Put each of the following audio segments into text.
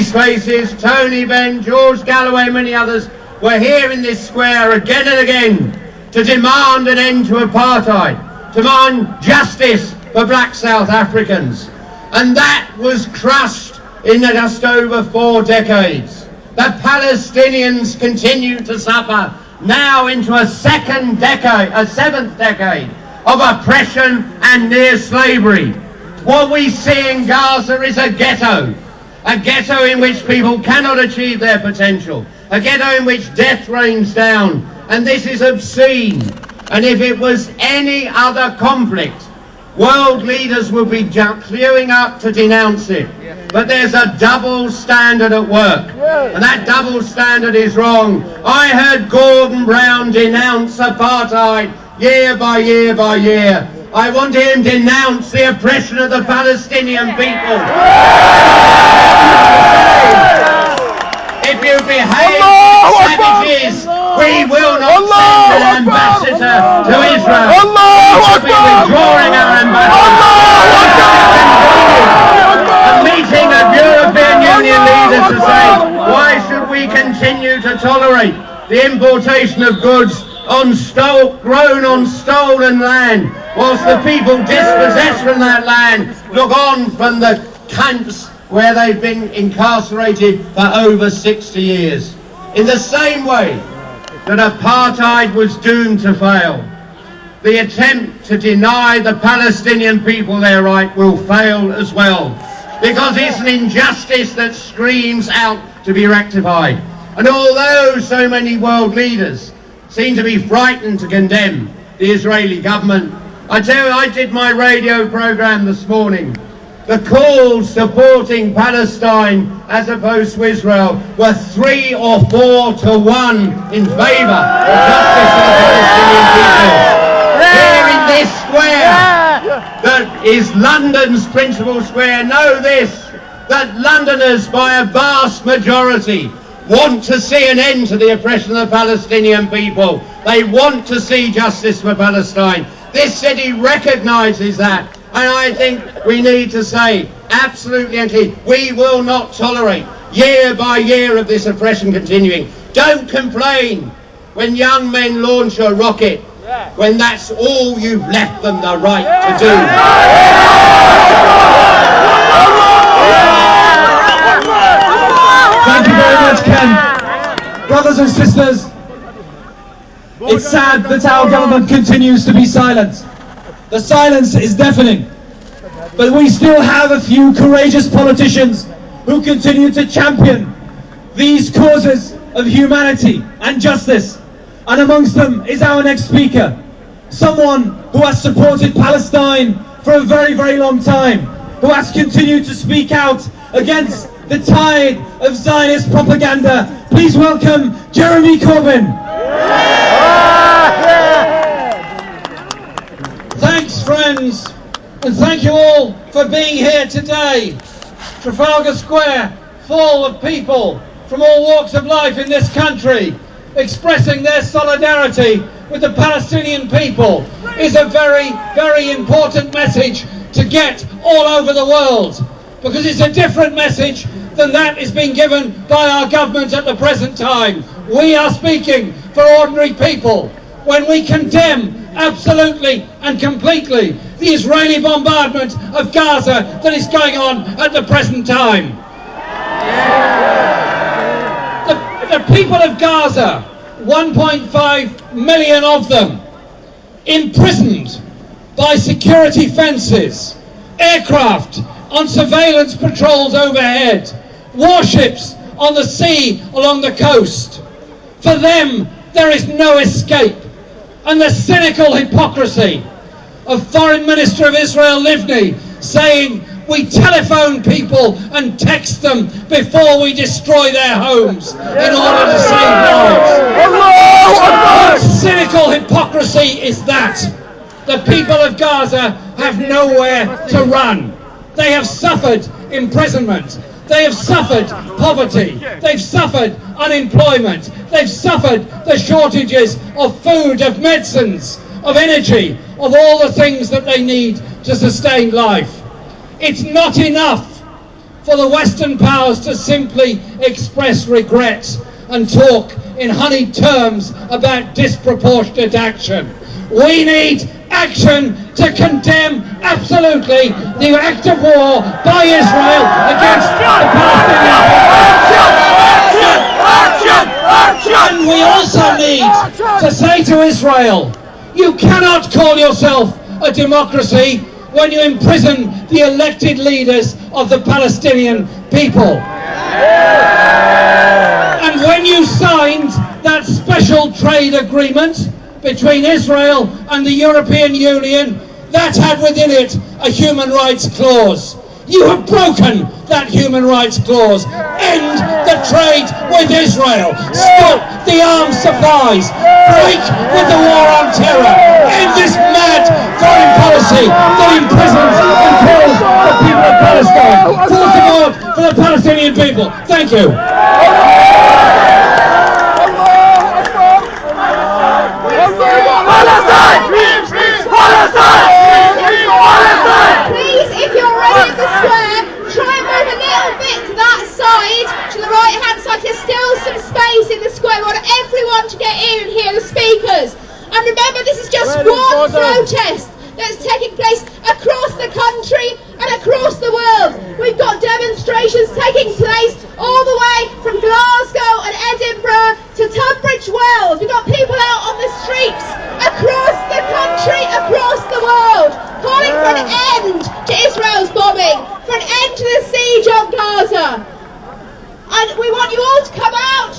these faces, Tony Benn, George Galloway and many others, were here in this square again and again to demand an end to apartheid, demand justice for black South Africans. And that was crushed in just over 4 decades. The Palestinians continue to suffer now into a 7th decade of oppression and near slavery. What we see in Gaza is a ghetto in which people cannot achieve their potential, a ghetto in which death rains down, and this is obscene. And if it was any other conflict, world leaders would be queuing up to denounce it. But there's a double standard at work, and that double standard is wrong. I heard Gordon Brown denounce apartheid year by year by year. I want him to denounce the oppression of the Palestinian people. If you behave like savages, we will not send an ambassador to Israel. We should be withdrawing our ambassador. A meeting of European Union leaders to say, why should we continue to tolerate the importation of goods grown on stolen land, whilst the people dispossessed from that land look on from the camps where they've been incarcerated for over 60 years. In the same way that apartheid was doomed to fail, the attempt to deny the Palestinian people their right will fail as well, because it's an injustice that screams out to be rectified. And although so many world leaders seem to be frightened to condemn the Israeli government, I tell you, I did my radio program this morning. The calls supporting Palestine as opposed to Israel were 3 or 4 to 1 in favour of justice for the Palestinian people. Here in this square, that is London's principal square, know this, that Londoners by a vast majority want to see an end to the oppression of the Palestinian people. They want to see justice for Palestine. This city recognises that, and I think we need to say absolutely and clearly, we will not tolerate year by year of this oppression continuing. Don't complain when young men launch a rocket, when that's all you've left them the right to do. Thank you very much, Ken. Brothers and sisters, it's sad that our government continues to be silent. The silence is deafening. But we still have a few courageous politicians who continue to champion these causes of humanity and justice. And amongst them is our next speaker, someone who has supported Palestine for a very, very long time, who has continued to speak out against the tide of Zionist propaganda. Please welcome Jeremy Colvin. Thanks, friends, and thank you all for being here today. Trafalgar Square, full of people from all walks of life in this country, expressing their solidarity with the Palestinian people, is a very, very important message to get all over the world, because it's a different message than that is being given by our government at the present time. We are speaking for ordinary people when we condemn absolutely and completely the Israeli bombardment of Gaza that is going on at the present time. The people of Gaza, 1.5 million of them, imprisoned by security fences, aircraft on surveillance patrols overhead, warships on the sea along the coast. For them, there is no escape. And the cynical hypocrisy of Foreign Minister of Israel Livni saying we telephone people and text them before we destroy their homes in order to save lives. What cynical hypocrisy is that? The people of Gaza have nowhere to run. They have suffered imprisonment. They have suffered poverty. They've suffered unemployment. They've suffered the shortages of food, of medicines, of energy, of all the things that they need to sustain life. It's not enough for the Western powers to simply express regret and talk in honeyed terms about disproportionate action. We need action to condemn absolutely the act of war by Israel against the Palestinians. And we also need to say to Israel, you cannot call yourself a democracy when you imprison the elected leaders of the Palestinian people. And when you signed that special trade agreement between Israel and the European Union, that had within it a human rights clause. You have broken that human rights clause. End the trade with Israel. Stop the arms supplies. Break with the war on terror. End this mad foreign policy that imprisons and kills the people of Palestine. Full support for the Palestinian people. Thank you. Please, if you're ready at the square, try and move a little bit to that side, to the right hand side. There's still some space in the square. We want everyone to get in and hear the speakers. And remember, this is just one protest that's taking place across the country and across the world. We've got demonstrations taking place all the way from Glasgow and Edinburgh to Tunbridge Wells. We've got people out on the streets across the country, across the world, calling for an end to Israel's bombing, for an end to the siege on Gaza. And we want you all to come out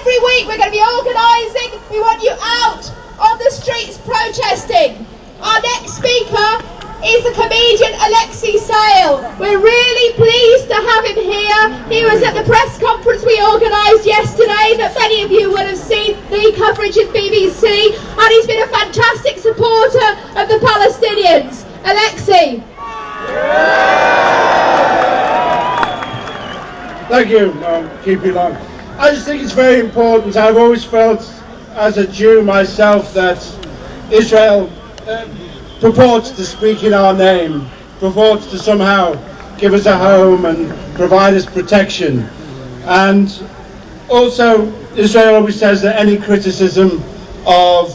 every week. We're going to be organising. We want you out on the streets protesting. Our next speaker is the comedian Alexi Sayle. We're really pleased to have him here. He was at the press conference we organised yesterday that many of you will have seen the coverage at BBC, and he's been a fantastic supporter of the Palestinians. Alexi. Thank you. Keep you long. I just think it's very important. I've always felt, as a Jew myself, that Israel purports to speak in our name, purports to somehow give us a home and provide us protection. And also, Israel always says that any criticism of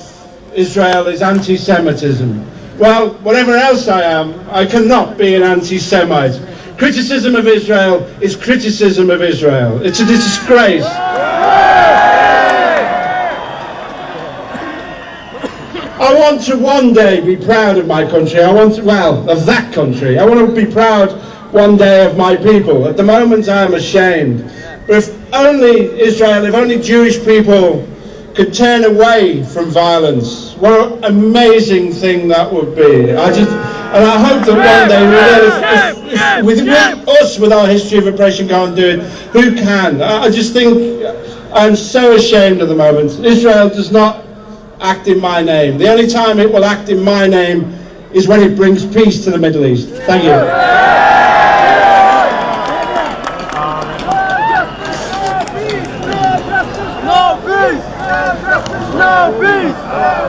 Israel is anti-Semitism. Well, whatever else I am, I cannot be an anti-Semite. Criticism of Israel is criticism of Israel. It's a disgrace. I want to one day be proud of my country. Of that country. I want to be proud one day of my people. At the moment I am ashamed. But if only Israel, if only Jewish people could turn away from violence, what an amazing thing that would be. And I hope that one day with us, with our history of oppression, go and do it. Who can? I just think I'm so ashamed at the moment. Israel does not act in my name. The only time it will act in my name is when it brings peace to the Middle East. Thank you.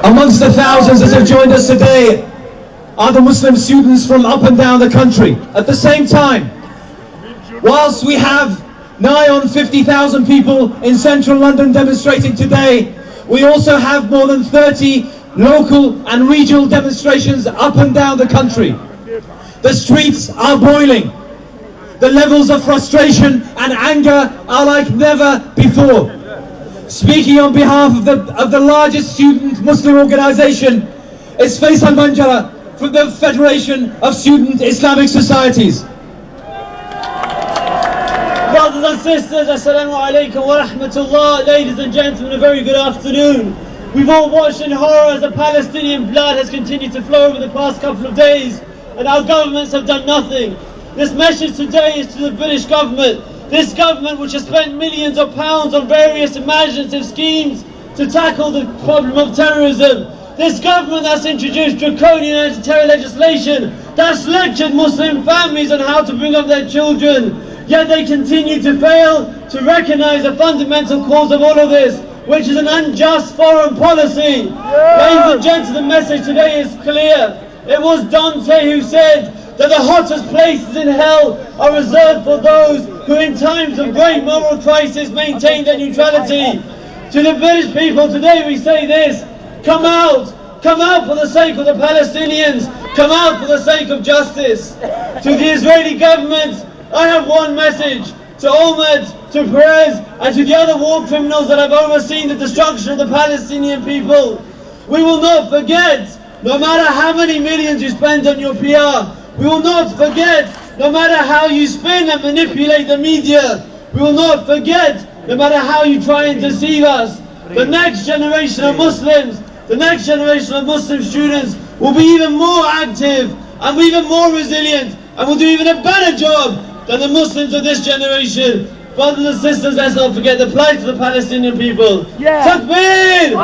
Amongst the thousands that have joined us today are the Muslim students from up and down the country. At the same time, whilst we have nigh on 50,000 people in central London demonstrating today, we also have more than 30 local and regional demonstrations up and down the country. The streets are boiling. The levels of frustration and anger are like never before. Speaking on behalf of the largest student Muslim organisation is Faisal Banjara from the Federation of Student Islamic Societies. Brothers and sisters, assalamu alaikum wa rahmatullah. Ladies and gentlemen, a very good afternoon. We've all watched in horror as the Palestinian blood has continued to flow over the past couple of days, and our governments have done nothing. This message today is to the British government. This government which has spent millions of pounds on various imaginative schemes to tackle the problem of terrorism. This government that's introduced draconian anti-terror legislation, that's lectured Muslim families on how to bring up their children. Yet they continue to fail to recognise the fundamental cause of all of this, which is an unjust foreign policy. Ladies and gentlemen, the message today is clear. It was Dante who said, that the hottest places in hell are reserved for those who in times of great moral crisis maintain their neutrality. To the British people today we say this: come out for the sake of the Palestinians, come out for the sake of justice. To the Israeli government, I have one message: to Ahmed, to Perez, and to the other war criminals that have overseen the destruction of the Palestinian people. We will not forget, no matter how many millions you spend on your PR, we will not forget, no matter how you spin and manipulate the media, we will not forget, no matter how you try and deceive us. The next generation of Muslims, the next generation of Muslim students will be even more active and even more resilient and will do even a better job than the Muslims of this generation. Brothers and sisters, let's not forget the plight of the Palestinian people. Takbir!